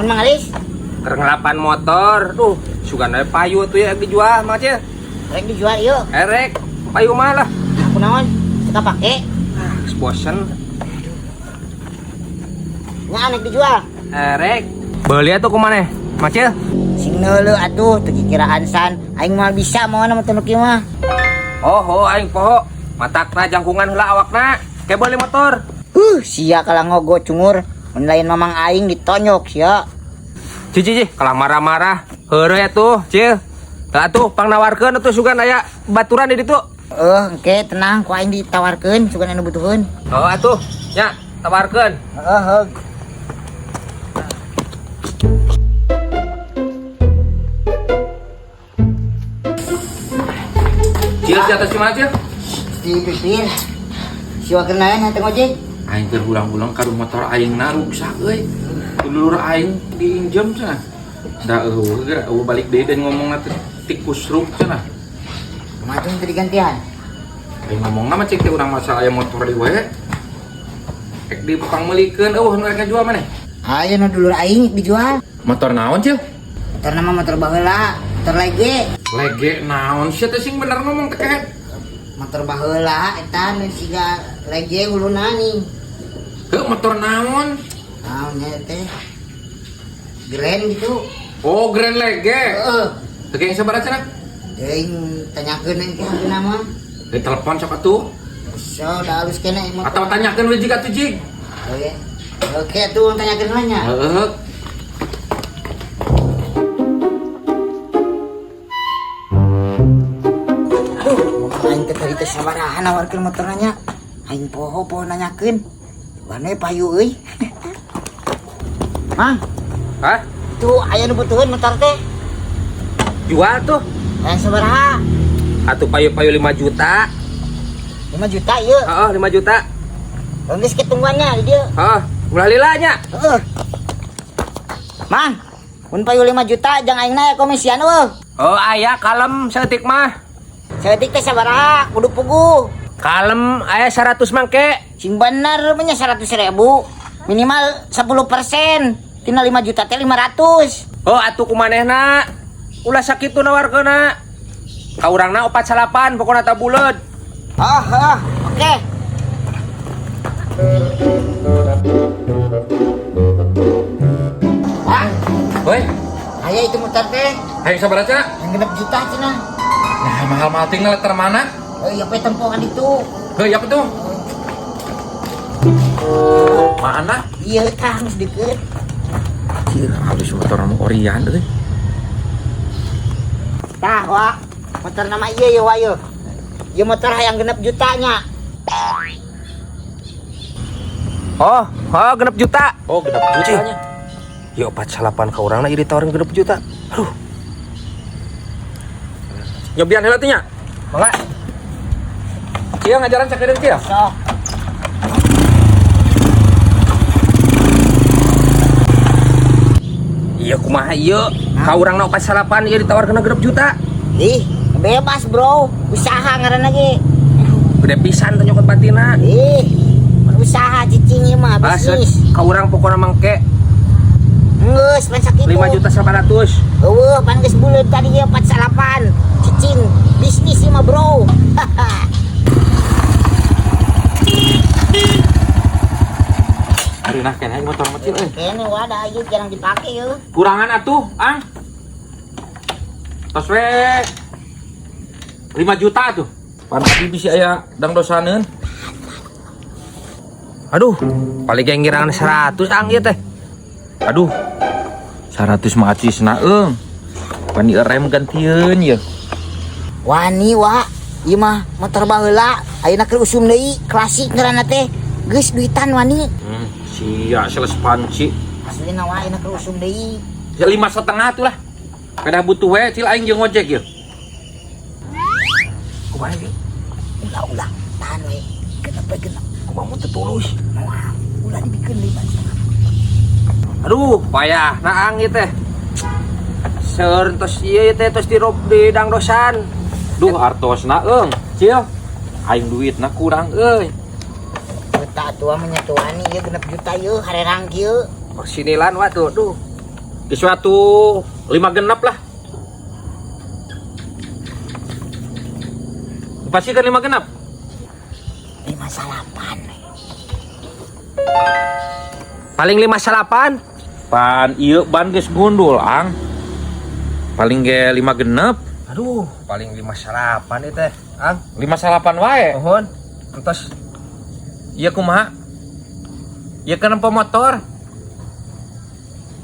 Mang Alis? Kerengelapan motor. Duh, sugana payu tuh ya dijual Mang Acil. Rek dijual yuk. Erek, payu malah. Aku naon? Kita pakai. Bosen. Nya anek dijual. Erek. Beli atuh kumaneh, Mang Acil? Sing neuleuh atuh teu kiraan san. Aing moal bisa mau na teu kieu mah. Oh, aing poho. Matakna jangkungan heula awakna. Kayak beli motor. Sia kalah ngogo cungur. Mun lain mamang aing ditonyok sia. Cici, kalah marah-marah. Heureuy atuh, Cil. Tah atuh pang nawarkeun atuh sugan aya baturan di ditu. Engke tenang ku aing ditawarkeun sugan anu butuheun. Oh atuh, nya tawarkeun. Heeh. Cil di atas gimana, Cil? Di pipir. Siwa kenaeun henteu ngojek. Aing keur ulang-ulang ka motor aingna rusak euy. Dulur aing diinjem cenah. Da eueuh balik deui dan ngomongna tikus ruk cenah. Kumaha teu digantian? Aing ngomongna mah cek teh urang masalah aya motor di we. Ek dipangmeulikeun eueuh nu rek jual maneh. Aya nu dulur aing dijual. Motor naon, Cil? Motor nama motor baheula, motor lege. Lege naon sia teh sing bener ngomong kekehet. Motor baheula eta nu siga lege uluna nih. Heuh motor naon? Naonnya teh? Grand gitu. Oh, Grand Lege. Heeh. Teu yang sabaraha cenah? Teuing tanyakeun engke hargana mah. Di telepon sok atuh. So, da halus kena motor. Atau tanyakeun we jiga tuh jig. Oke. Oke tuh tanyakeun mah nya. Heeh. Aing teh tadi teh sabaraha nawarkeun motorna nya. Aing poho nanyakeun. Bane payu euy. Mang, Hah? tuh aya nu butuheun motor teh. Jual tuh. Aya sabaraha? Atuh payu-payu 5 juta. 5 juta ieu. Heeh, 5 juta. Geus ketungguannya di dieu. Heeh, ulah lilanya. Heeh. Mang, mun payu 5 juta jang aingna aya komisian eueuh. Oh, aya kalem saeutik mah. Saeutik teh sabaraha? Kudu puguh. Kalem aya 100 mangke. Sing bener mah nya 100.000. Minimal 10%. Tina 5 juta teh 500. Oh, atuh kumanehna. Ulah sakitu nawarkeunna. Ka urangna 48 pokona ta buleud. Oke. Ah, Hoi, aya itu motor teh hayang sabaraha cenah? yang 6 juta cenah. Nah, mahal-mahal tinggal letter mana? Oh iya pe tempohan itu. Heuh, apa tuh? Mana? Iya tah geus deukeut. Ieu halus motor nu Orion euy. Tah wa, motor nama ieu ye wa ye. Ieu motor hayang 6 juta nya. Oh, 6 juta. Oh, 6 jutanya. Ya 48 ka urangna ieu ditawarin 6 juta. Aduh. Nyobian heula teh nya. Mangga. Kieu ngajaran sakedeung kieu. Sok. Iya kumaha ieu? Ka urangna 48 ieu ditawarkeun 6 juta. Ih, bebas bro. Usaha ngaranna ge. Gede pisan teh nyokot batina. Ih, usaha cicing ieu mah bisnis. Ka urang pokona mangke Geus pan sakitu. 5.900.000. Eueuh, pan geus buleud tadi ieu 48. Cicing bisnis ieu mah bro. Ari nah keneh motor kecil euy. Kene wadah ieu jarang dipake yeuh. Kurangan atuh, Ang. Tos we 5 juta tuh. Pan abi bisa aya dangdosaneun. Aduh, paling ge ngirangan 100 Ang ieu teh. Aduh. 100 mah acisna eung. Pan rem gantieun ye. Wani wa, ieu mah motor baheula, ayeuna keur usum deui, klasik ngaranna teh. Geus duitan wani. Sia sales panci. Aslina wa ayeuna keur usum deui. Ya 5,5 tuh lah. Kada butuh we cil aing jeung ngojek ye. Kumaha ge? Ulah, tahan we. Genep we genep. Kumaha mun teu tulus. Moal, ulah dibikeun 5. Aduh, payah naang ieu teh. Seur tos ieu teh tos di dangdosan. Duh, artosna eung, Cil. Aing duitna kurang euy. Eta tua menyatuani ieu 6 juta ieu harerang kieu. Sinilan wa tuh, duh. Di suatu 5 genap lah. Pastikan 5 genap. 58. Paling 58. Pan iya ban geus gundul ang. Paling ge 5 genep. Aduh, paling 58 itu teh, Ang. 58 wae. Mohon. Entos Iya kumaha? Iya kenapa motor?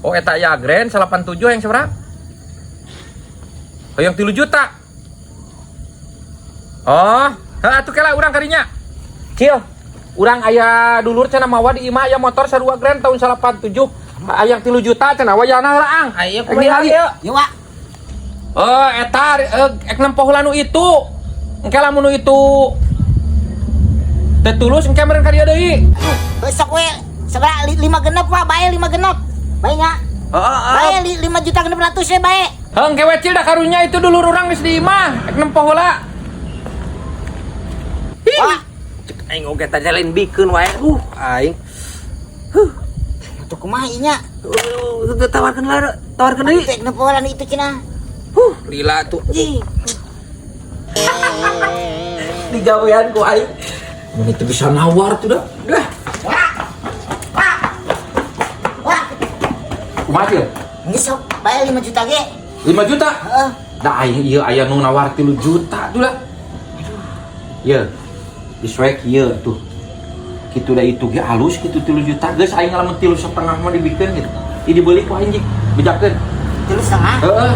Oh eta ya Grand 87 yang seberapa? Oh yang 3 juta. Oh, atuh kela urang kadinya. Cil, urang aya dulur cenah mawa di imah aya motor sarua Grand tahun 87. Aya yang 3 juta cenah wayana heula ang. Ayo kumaha ieu? Ieu, Wak. Oh, eta ek nempoh lanu itu. Engke lamun nu itu teu tulus engke meureun ka dieu deui. Besok we sabaraha 5 genep Wak, bae 5 genep. Bae nya. Bae 5 juta genep ratus we bae. Engke we Cil da karunya itu dulur urang geus di imah. Ek nempoh heula. Wak, cek aing oge teh lain bikeun wae. Aing. atuh kumaha ieu nya? Tawarkeun lah, tawarkeun deui. Teh nempolan itu cenah. Lila tuh. Digawean ku aing. Mun itu bisa nawar tuh dah. Dah. Wak, Kumaha Cil? geus sok bae 5 juta ge. 5 juta? Heeh. Da aing ieu aya nu nawar 3 juta tuh lah. Ieu. Disuek ieu tuh. Kitu da itu ge alus kitu 3 juta. Geus aing ngalamun 3,5 mah dibikeun gitu. Ieu dibeli ku aing jik bejakeun. 3,5. Heeh.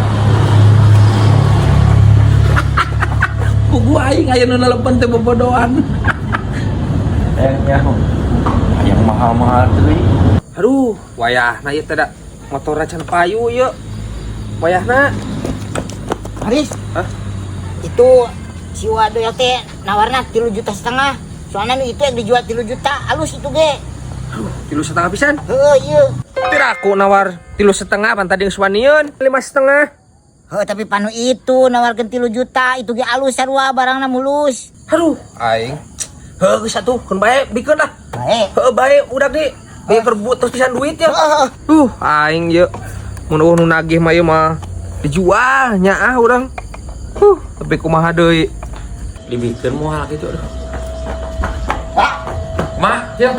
Ku gua aing aya nu nalepen teh bobodohan. Yang mahal-mahal tuh. Aduh, wayahna ieu teh da motor can payu ieu. Wayahna. Haris. Hah? Itu si Wadoy teh nawarna 3,5 juta. Soalnya nu itu yang dijual 3 juta, halus itu ge. 3,5 pisan. Heuh, ieu. Tira aku nawar 3,5 pan tadi geus wanieun 5,5. Heuh, tapi panu itu nawarkeun 3 juta, itu ge halus sarua barangna mulus. Aduh, aing. Heuh geus atuh, kun bae bikeun lah. Bae. Heuh bae udah ge. Biar kerbut terus pisan duit ya. Heeh. Aing ye. Mun nu nagih mah ieu mah dijual nya urang. Tapi kumaha deui? Dibikeun moal gitu. Wak, Mah, Cil.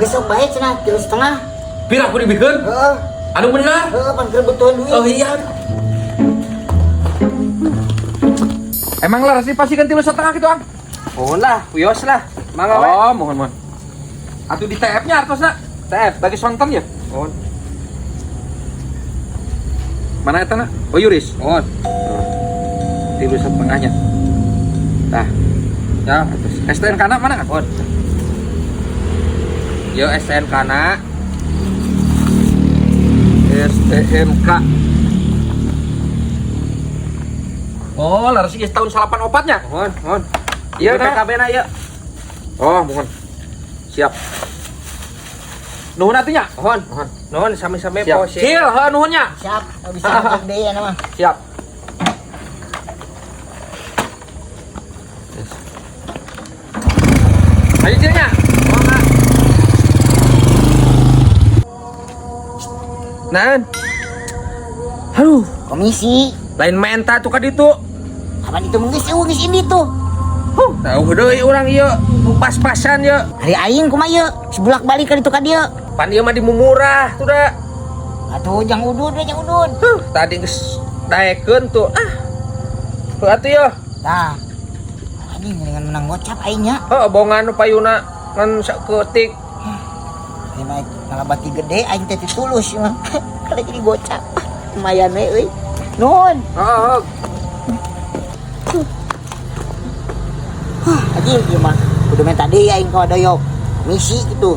geus sok bae cenah 3,5. Pira aku dibikeun? Heeh. Anu benar? Heeh, pan kebutuhan duit. Oh iya. Emang lah sih pastikan 3,5 gitu, Ang? Mohon lah, wios lah. Mangga we. Oh, mohon. Atuh di TF-nya artosna. TF bagi sonton ya? Mohon. Mana eta na? Oh, Yuris. Mohon. 3,5-nya. Tah. Ya, Terus STNK na mana kan? mohon. Yo STNK na. STNK. Oh, laras geus tahun 84-nya. Mohon. Iya, nah. PKB na ieu. Oh, mohon. Siap. Nuhun atunya. Mohon. Nuhun sami-sami Siap. pose. Cil, nuhunnya. Siap, bisa gede ya nama. Siap. Ayo Cilnya. Naon? Aduh, Komisi. lain menta tuh ka ditu. Apa itu geus ini tuh. Tahu deui urang ieu pas-pasan ieu. Hari aing kumaha ieu? Sebulak-balik ka ditu ka dieu. Pan ieu mah dimumurah tuh da. Atuh jang udud we jang udud. Tadi geus daekeun tuh. Tuh atuh ieu. Tah. Anjing dengan menang gocap aingnya. Heuh bongan nu payuna ngan sakeutik. Ini mah ngalabati gede aing teh tulus mah. Kada jadi gocap. Lumayan we euy. Nun. Heeh. Anjing ieu mah kudu minta deui aing ka doyok. Misi gitu.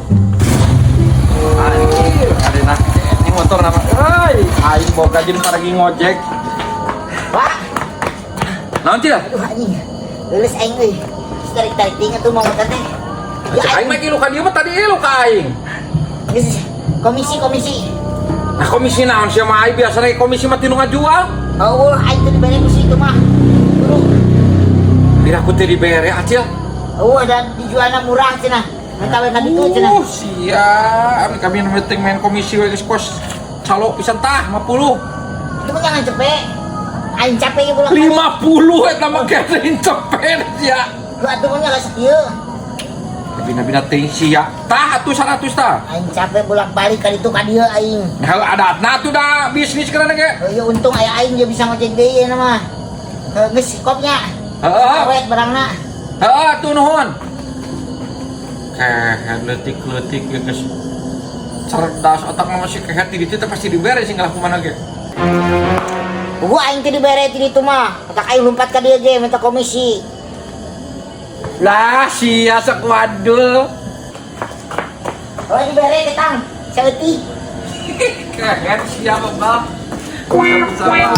Anjir, adena ini motor nama. Hai, aing boga jeung paragi ngojek. Wah, Naon Cil? aduh anjing. Lulus aing euy. Tarik-tarik ting atuh mau motor teh. Ya Aing mah kilu ka dieu mah tadi elu ka aing. geus komisi. Nah komisi naon sia mah aing biasa rek komisi mah tinu ngajual. Oh, aing teh dibere ku situ mah. Dulu. Bila aku teh dibere acil. Oh, dan dijualna murah cenah. Minta we ka ditu cenah. Sia, kami meeting main komisi we geus kos calo pisan tah 50. Itu mah jangan cepet. Aing capek pulang. 50 eta mah kering cepet ya. Lu atuh mah nya sakieu. Bina-bina teuing sia. Tah atuh 100 tah. Aing capek bolak-balik ka ditu ka dieu aing. Nah, adatna tuh dah bisnis karena ge. Oh iya untung aya aing dia bisa ngojek deui na mah. Geus kopnya. Heeh. Awet barangna. Heeh, tuh nuhun. Letik-letik ya guys. Cerdas otak mah masih kehet di ditu teh pasti dibere sing ngelakuman ge. Gua aing teh dibere ti ditu mah. Otak aing lompat ka dieu ge minta komisi. Lah sia sakwadul. Oh dibere teh tang. Saeutik. Kehet sia Bang. Sama-sama.